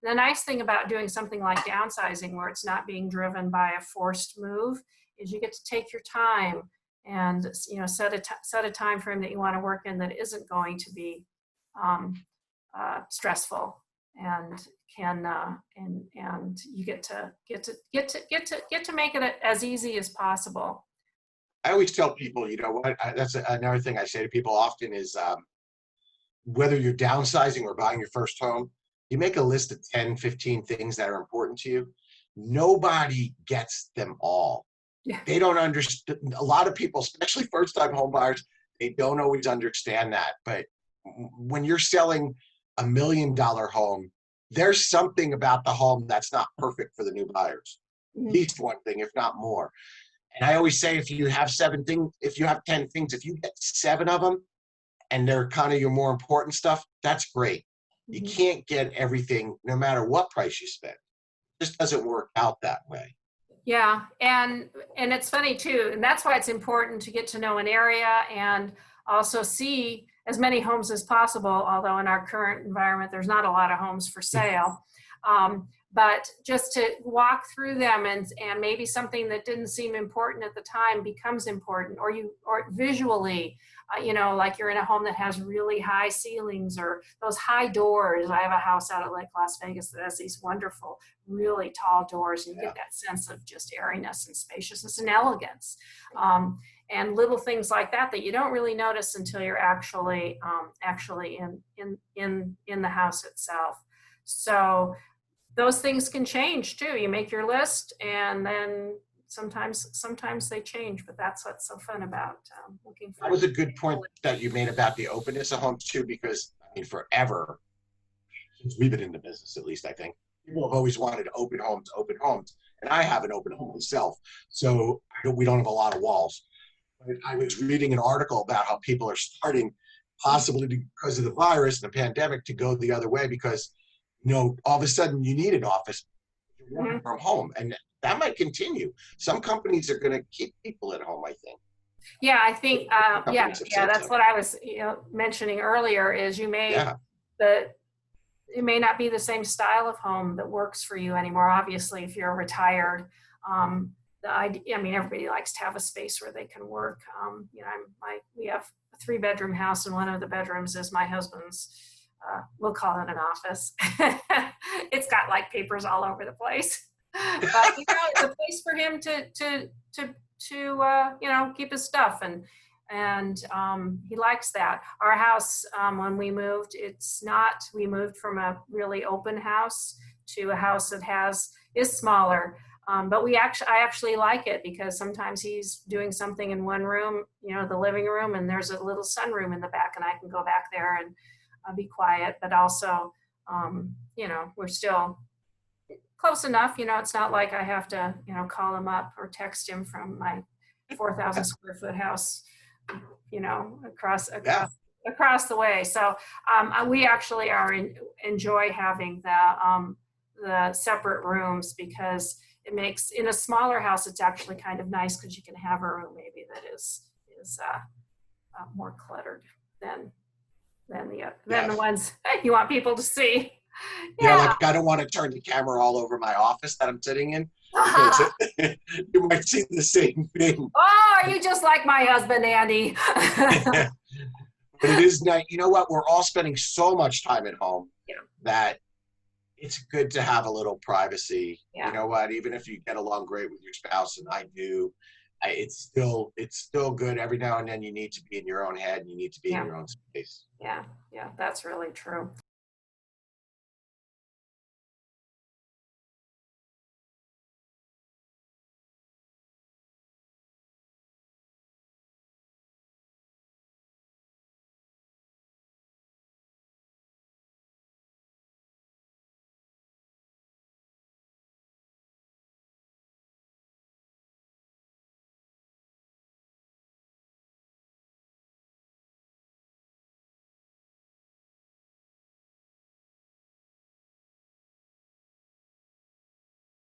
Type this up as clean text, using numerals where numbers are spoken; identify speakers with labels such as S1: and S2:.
S1: The nice thing about doing something like downsizing, where it's not being driven by a forced move, is you get to take your time and set a time frame that you want to work in that isn't going to be um, stressful, and can and you get to make it as easy as possible.
S2: I always tell people, you know what, that's another thing I say to people often is whether you're downsizing or buying your first home, you make a list of 10, 15 things that are important to you. Nobody gets them all.
S1: Yeah.
S2: They don't understand. A lot of people, especially first-time home buyers, they don't always understand that. But when you're selling $1 million home, there's something about the home that's not perfect for the new buyers. At least one thing, if not more. And I always say, if you have 10 things, if you get 7 of them, and they're kind of your more important stuff, that's great. You can't get everything, no matter what price you spend. It just doesn't work out that way.
S1: Yeah, and it's funny too, and that's why it's important to get to know an area and also see as many homes as possible, although in our current environment, there's not a lot of homes for sale. But just to walk through them, and maybe something that didn't seem important at the time becomes important, or visually, like you're in a home that has really high ceilings or those high doors. I have a house out at Lake Las Vegas that has these wonderful, really tall doors, and you get that sense of just airiness and spaciousness and elegance. And little things like that you don't really notice until you're actually in the house itself. So those things can change too. You make your list, and then sometimes they change, but that's what's so fun about looking for.
S2: That was a good point that you made about the openness of homes too, because I mean, forever, since we've been in the business, at least I think, people have always wanted open homes, and I have an open home myself, so we don't have a lot of walls. But I was reading an article about how people are starting, possibly because of the virus and the pandemic, to go the other way, because all of a sudden you need an office, you're working from home, and that might continue. Some companies are going to keep people at home, I think.
S1: Yeah, I think, that's what I was mentioning earlier, is it may not be the same style of home that works for you anymore. Obviously, if you're retired, everybody likes to have a space where they can work. We have a 3-bedroom house, and one of the bedrooms is my husband's. We'll call it an office. It's got like papers all over the place, but it's a place for him to keep his stuff, and he likes that. Our house, when we moved, we moved from a really open house to a house that is smaller. But I actually like it, because sometimes he's doing something in one room, the living room, and there's a little sunroom in the back, and I can go back there and be quiet. But also, we're still close enough. It's not like I have to, call him up or text him from my 4,000 square foot house, across the way. So we actually enjoy having the separate rooms, because it makes, in a smaller house, it's actually kind of nice, because you can have a room maybe that is more cluttered than the ones you want people to see.
S2: Like I don't want to turn the camera all over my office that I'm sitting in. You might see the same thing.
S1: Oh, you just like my husband, Andy.
S2: But it is nice. You know what? We're all spending so much time at home that it's good to have a little privacy. Yeah. You know what? Even if you get along great with your spouse, and I do, it's still good. Every now and then you need to be in your own head, and you need to be in your own space.
S1: Yeah, that's really true.